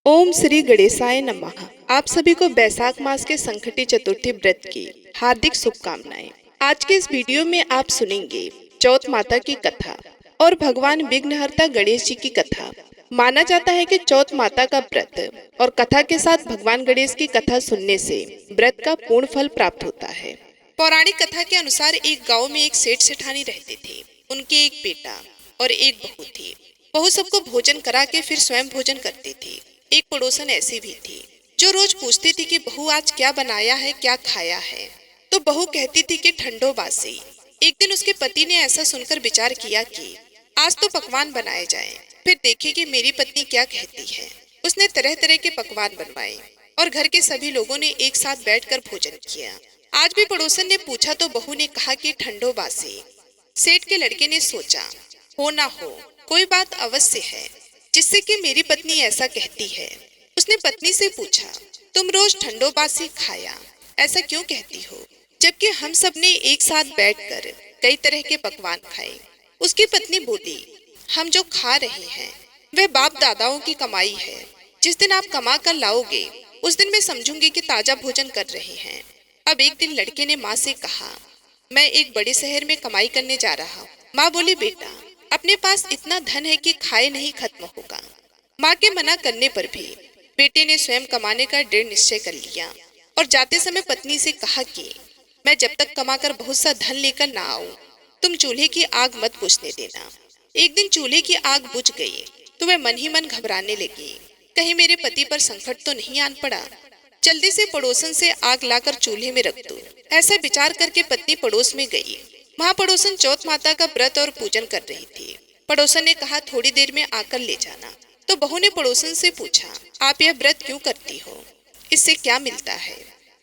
ओम श्री गणेशाय नमः। आप सभी को बैसाख मास के संकटी चतुर्थी व्रत की हार्दिक शुभकामनाएं। आज के इस वीडियो में आप सुनेंगे चौथ माता की कथा और भगवान विघ्नहर्ता गणेश जी की कथा। माना जाता है कि चौथ माता का व्रत और कथा के साथ भगवान गणेश की कथा सुनने से व्रत का पूर्ण फल प्राप्त होता है। पौराणिक कथा के अनुसार एक गाँव में एक सेठ सेठानी रहते थे। उनके एक बेटा और एक बहू थी। बहू सबको भोजन करा के फिर स्वयं भोजन करती थी। एक पड़ोसन ऐसी भी थी जो रोज पूछती थी कि बहू आज क्या बनाया है, क्या खाया है। तो बहू कहती थी कि ठंडो बासी। एक दिन उसके पति ने ऐसा सुनकर विचार किया कि आज तो पकवान बनाए जाएं, फिर देखे कि मेरी पत्नी क्या कहती है। उसने तरह तरह के पकवान बनवाए और घर के सभी लोगों ने एक साथ बैठकर भोजन किया। आज भी पड़ोसन ने पूछा तो बहू ने कहा कि ठंडो बासी। सेठ के लड़के ने सोचा, हो ना हो कोई बात अवश्य है जिससे कि मेरी पत्नी ऐसा कहती है। उसने पत्नी से पूछा, तुम रोज ठंडो बासी खाया ऐसा क्यों कहती हो, जबकि हम सब ने एक साथ बैठकर कई तरह के पकवान खाए। उसकी पत्नी बोली, हम जो खा रहे हैं वह बाप दादाओं की कमाई है। जिस दिन आप कमा कर लाओगे उस दिन मैं समझूंगी कि ताजा भोजन कर रहे हैं। अब एक दिन लड़के ने माँ से कहा, मैं एक बड़े शहर में कमाई करने जा रहा हूँ। माँ बोली, बेटा अपने पास इतना धन है कि खाए नहीं खत्म होगा। माँ के मना करने पर भी बेटे ने स्वयं कमाने का दृढ़ निश्चय कर लिया और जाते समय पत्नी से कहा कि मैं जब तक कमाकर बहुत सा धन लेकर ना आऊं, तुम चूल्हे की आग मत बुझने देना। एक दिन चूल्हे की आग बुझ गई तो वह मन ही मन घबराने लगी, कहीं मेरे पति पर संकट तो नहीं आन पड़ा। जल्दी से पड़ोसन से आग लाकर चूल्हे में रख दो। ऐसा विचार करके पत्नी पड़ोस में गई। वहाँ पड़ोसन चौथ माता का व्रत और पूजन कर रही थी। पड़ोसन ने कहा, थोड़ी देर में आकर ले जाना। तो बहू ने पड़ोसन से पूछा, आप यह व्रत क्यों करती हो, इससे क्या मिलता है।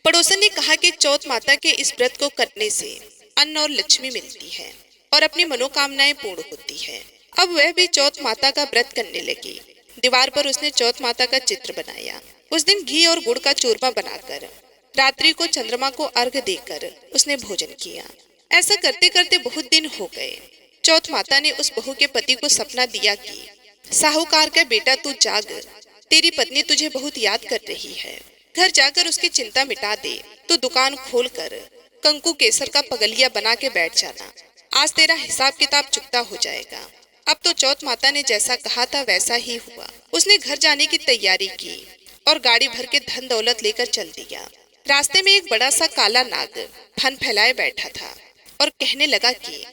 पड़ोसन ने कहा कि चौथ माता के इस व्रत को करने से अन्न और लक्ष्मी मिलती है और अपनी मनोकामनाएं पूर्ण होती है। अब वह भी चौथ माता का व्रत करने लगी। दीवार पर उसने चौथ माता का चित्र बनाया। उस दिन घी और गुड़ का चूरमा बनाकर रात्रि को चंद्रमा को अर्घ्य देकर उसने भोजन किया। ऐसा करते करते बहुत दिन हो गए। चौथ माता ने उस बहू के पति को सपना दिया कि साहूकार का बेटा तू जाग, तेरी पत्नी तुझे बहुत याद कर रही है। घर जाकर उसकी चिंता मिटा दे। तू दुकान खोलकर कंकु केसर का पगलिया बना के बैठ जाना। आज तेरा हिसाब किताब चुकता हो जाएगा। अब तो चौथ माता ने जैसा कहा था वैसा ही हुआ। उसने घर जाने की तैयारी की और गाड़ी भर के धन दौलत लेकर चल दिया। रास्ते में एक बड़ा सा काला नाग फन फैलाए बैठा था और कहने लगा कि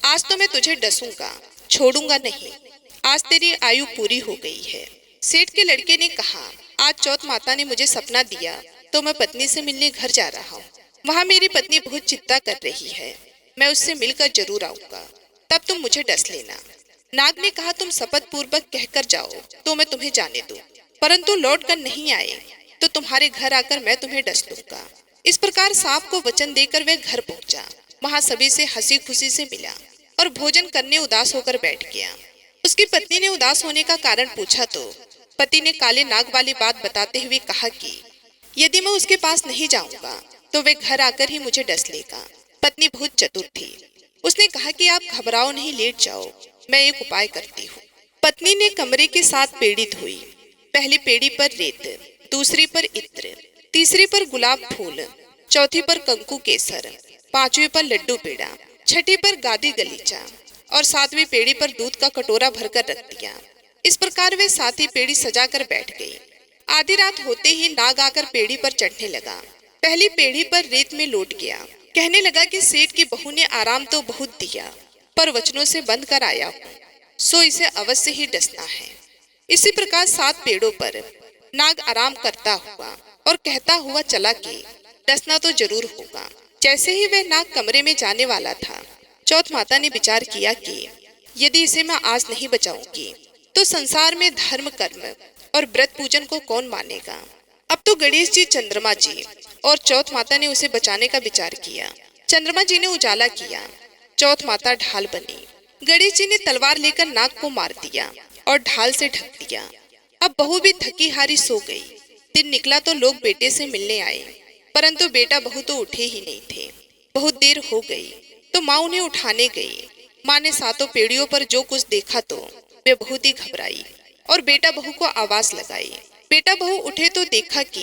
आज तो मैं तुझे डसूंगा, छोड़ूंगा नहीं। आज तेरी आयु पूरी हो गई है। सेठ के लड़के ने कहा, आज चौथ माता ने मुझे सपना दिया तो मैं पत्नी से मिलने घर जा रहा हूँ। वहाँ मेरी पत्नी बहुत चिंता कर रही है। मैं उससे मिलकर जरूर आऊंगा, तब तुम मुझे डस लेना। नाग ने कहा, तुम शपथ पूर्वक कहकर जाओ तो मैं तुम्हें जाने दूं, परंतु लौट कर नहीं आए तो तुम्हारे घर आकर मैं तुम्हें डस लूंगा। इस प्रकार सांप को वचन देकर वह घर पहुंचा। वहां सभी से हंसी खुशी से मिला और भोजन करने उदास होकर बैठ गया। उसकी पत्नी ने उदास होने का कारण पूछा तो पति ने काले नाग वाली बात बताते हुए कहा कि यदि मैं उसके पास नहीं जाऊंगा तो वह घर आकर ही मुझे डस लेगा। पत्नी बहुत चतुर थी। उसने कहा कि आप घबराओ नहीं, लेट जाओ, मैं एक उपाय करती हूँ। पत्नी ने कमरे के 7 पेड़ी धोई। पहली पेड़ी पर रेत, दूसरी पर इत्र, तीसरी पर गुलाब फूल, चौथी पर कंकु केसर, 5वीं पर लड्डू पेड़ा, 6ठी पर गादी गलीचा और 7वीं पेड़ी पर दूध का कटोरा भरकर रख दिया। इस प्रकार वे 7 ही पेड़ी सजा कर बैठ गई। आधी रात होते ही नाग आकर पेड़ी पर चढ़ने लगा। पहली पेड़ी पर रेत में लौट गया। कहने लगा कि सेठ की बहू ने आराम तो बहुत दिया पर वचनों से बंद कर आया हूँ, सो इसे अवश्य ही डसना है। इसी प्रकार 7 पेड़ों पर नाग आराम करता हुआ और कहता हुआ चला कि डसना तो जरूर होगा। जैसे ही वह नाग कमरे में जाने वाला था, चौथ माता ने विचार किया कि यदि इसे मैं आज नहीं बचाऊंगी तो संसार में धर्म कर्म और व्रत पूजन को कौन मानेगा। अब तो गणेश जी, चंद्रमा जी और चौथ माता ने उसे बचाने का विचार किया। चंद्रमा जी ने उजाला किया, चौथ माता ढाल बनी। गणेश जी ने तलवार लेकर नाग को मार दिया और ढाल से ढक दिया। अब बहू भी थकी हारी सो गई। दिन निकला तो लोग बेटे से मिलने आए, परंतु बेटा बहू तो उठे ही नहीं थे। बहुत देर हो गई तो माँ उन्हें उठाने गई। माँ ने 7 पेड़ियों पर जो कुछ देखा तो वे बहुत ही घबराई और बेटा बहू को आवाज लगाई। बेटा बहू उठे तो देखा कि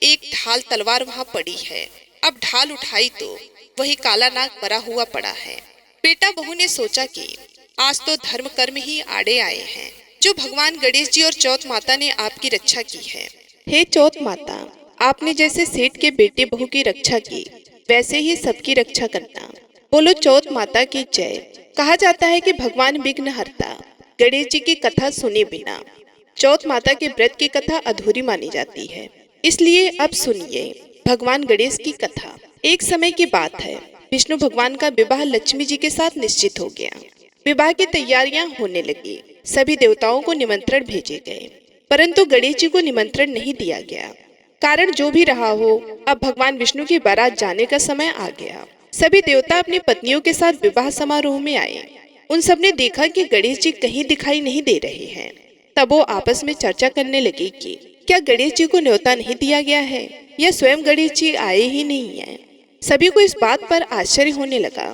एक ढाल तलवार वहां पड़ी है। अब ढाल उठाई तो वही काला नाग मरा हुआ पड़ा है। बेटा बहू ने सोचा कि आज तो धर्म कर्म ही आड़े आए हैं, जो भगवान गणेश जी और चौथ माता ने आपकी रक्षा की है। हे चौथ माता, आपने जैसे सेठ के बेटे बहू की रक्षा की, वैसे ही सबकी रक्षा करना। बोलो चौथ माता की जय। कहा जाता है कि भगवान विघ्न हरता गणेश जी की कथा सुने बिना चौथ माता के व्रत की कथा अधूरी मानी जाती है। इसलिए अब सुनिए भगवान गणेश की कथा। एक समय की बात है, विष्णु भगवान का विवाह लक्ष्मी जी के साथ निश्चित हो गया। विवाह की तैयारियां होने लगी। सभी देवताओं को निमंत्रण भेजे गए, परंतु गणेश जी को निमंत्रण नहीं दिया गया। कारण जो भी रहा हो, अब भगवान विष्णु की बारात जाने का समय आ गया। सभी देवता अपनी पत्नियों के साथ विवाह समारोह में आए। उन सब ने देखा कि गणेश जी कहीं दिखाई नहीं दे रहे हैं। तब वो आपस में चर्चा करने लगे कि क्या गणेश जी को न्योता नहीं दिया गया है या स्वयं गणेश जी आए ही नहीं हैं। सभी को इस बात पर आश्चर्य होने लगा।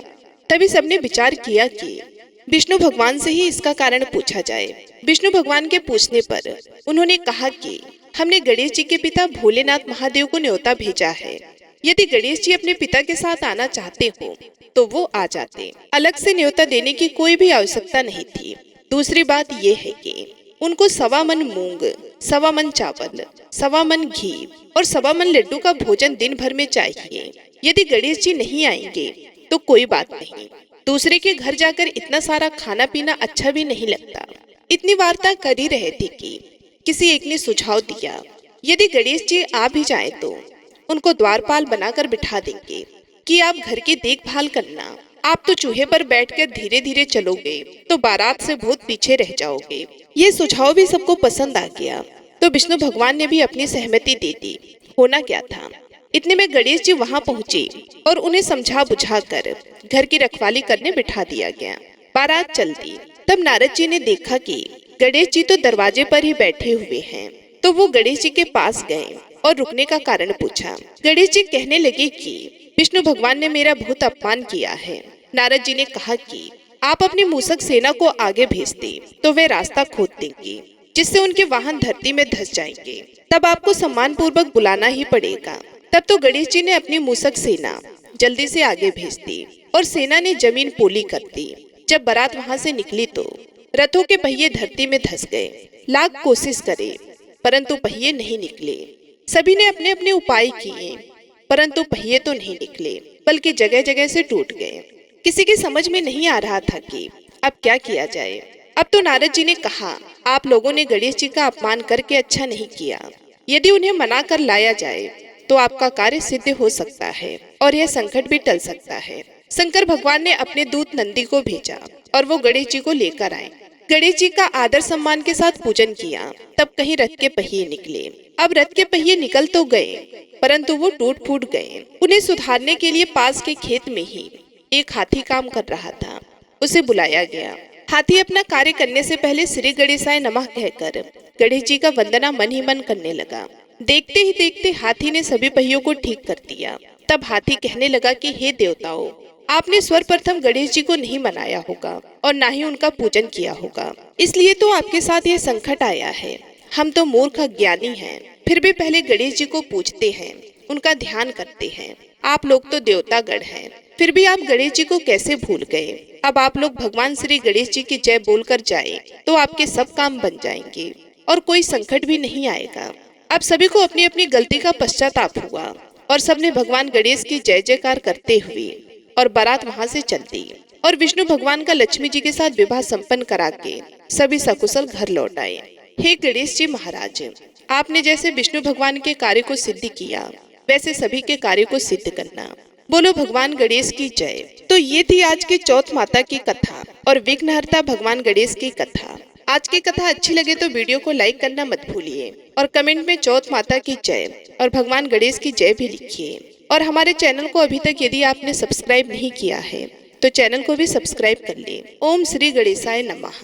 तभी सबने विचार किया कि विष्णु भगवान से ही इसका कारण पूछा जाए। विष्णु भगवान के पूछने पर उन्होंने कहा कि हमने गणेश जी के पिता भोलेनाथ महादेव को न्योता भेजा है। यदि गणेश जी अपने पिता के साथ आना चाहते हो तो वो आ जाते। अलग से न्योता देने की कोई भी आवश्यकता नहीं थी। दूसरी बात ये है कि उनको 1.25 मन मूंग, 1.25 मन चावल, 1.25 मन घी और 1.25 मन लड्डू का भोजन दिन भर में चाहिए। यदि गणेश जी नहीं आएंगे तो कोई बात नहीं, दूसरे के घर जाकर इतना सारा खाना पीना अच्छा भी नहीं लगता। इतनी वार्ता कर ही रहे थे कि किसी एक ने सुझाव दिया, यदि गणेश जी आ भी जाए तो उनको द्वारपाल बनाकर बिठा देंगे कि आप घर की देखभाल करना। आप तो चूहे पर बैठकर धीरे धीरे चलोगे तो बारात से बहुत पीछे रह जाओगे। ये सुझाव भी सबको पसंद आ गया, तो विष्णु भगवान ने भी अपनी सहमति दे दी। होना क्या था, इतने में गणेश जी वहां पहुंचे और उन्हें समझा बुझाकर घर की रखवाली करने बिठा दिया गया। बारात चल दी। तब नारद जी ने देखा कि गणेश जी तो दरवाजे पर ही बैठे हुए हैं, तो वो गणेश जी के पास गए और रुकने का कारण पूछा। गणेश जी कहने लगे कि विष्णु भगवान ने मेरा बहुत अपमान किया है। नारद जी ने कहा कि आप अपनी मूसक सेना को आगे भेज दें तो वे रास्ता खोद देंगे, जिससे उनके वाहन धरती में धंस जाएंगे। तब आपको सम्मान पूर्वक बुलाना ही पड़ेगा। तब तो गणेश जी ने अपनी मूसक सेना जल्दी से आगे भेज दी और सेना ने जमीन पोली कर दी। जब बारात वहां से निकली तो रथों के पहिए धरती में धंस गए। लाख कोशिश करे परंतु पहिए नहीं निकले। सभी ने अपने अपने उपाय किए, परंतु पहिए तो नहीं निकले, बल्कि जगह जगह से टूट गए। किसी की समझ में नहीं आ रहा था कि अब क्या किया जाए। अब तो नारद जी ने कहा, आप लोगों ने गणेश जी का अपमान करके अच्छा नहीं किया। यदि उन्हें मना कर लाया जाए तो आपका कार्य सिद्ध हो सकता है और यह संकट भी टल सकता है। शंकर भगवान ने अपने दूत नंदी को भेजा और वो गणेश जी को लेकर आए। गणेश जी का आदर सम्मान के साथ पूजन किया। तब कहीं रथ के पहिए निकले। अब रथ के पहिए निकल तो गए, परंतु वो टूट फूट गए। उन्हें सुधारने के लिए पास के खेत में ही एक हाथी काम कर रहा था। उसे बुलाया गया। हाथी अपना कार्य करने से पहले श्री गणेशाय नमः कहकर गणेश जी का वंदना मन ही मन करने लगा। देखते ही देखते हाथी ने सभी पहियों को ठीक कर दिया। तब हाथी कहने लगा कि हे देवताओं, आपने सर्वप्रथम गणेश जी को नहीं मनाया होगा और ना ही उनका पूजन किया होगा, इसलिए तो आपके साथ यह संकट आया है। हम तो मूर्ख अज्ञानी हैं, फिर भी पहले गणेश जी को पूजते हैं, उनका ध्यान करते हैं। आप लोग तो देवतागण हैं, फिर भी आप गणेश जी को कैसे भूल गए। अब आप लोग भगवान श्री गणेश जी की जय बोलकर जाए तो आपके सब काम बन जाएंगे और कोई संकट भी नहीं आएगा। अब सभी को अपनी अपनी गलती का पश्चाताप हुआ और सबने भगवान गणेश की जय जयकार करते हुए और बारात वहां से चल दी और विष्णु भगवान का लक्ष्मी जी के साथ विवाह संपन्न करा के सभी सकुशल घर लौट आए। हे गणेश जी महाराज, आपने जैसे विष्णु भगवान के कार्य को सिद्ध किया, वैसे सभी के कार्य को सिद्ध करना। बोलो भगवान गणेश की जय। तो ये थी आज की चौथ माता की कथा और विघ्नहर्ता भगवान गणेश की कथा। आज की कथा अच्छी लगे तो वीडियो को लाइक करना मत भूलिए और कमेंट में चौथ माता की जय और भगवान गणेश की जय भी लिखिए। और हमारे चैनल को अभी तक यदि आपने सब्सक्राइब नहीं किया है तो चैनल को भी सब्सक्राइब कर ले। ओम श्री गणेशाय नमः।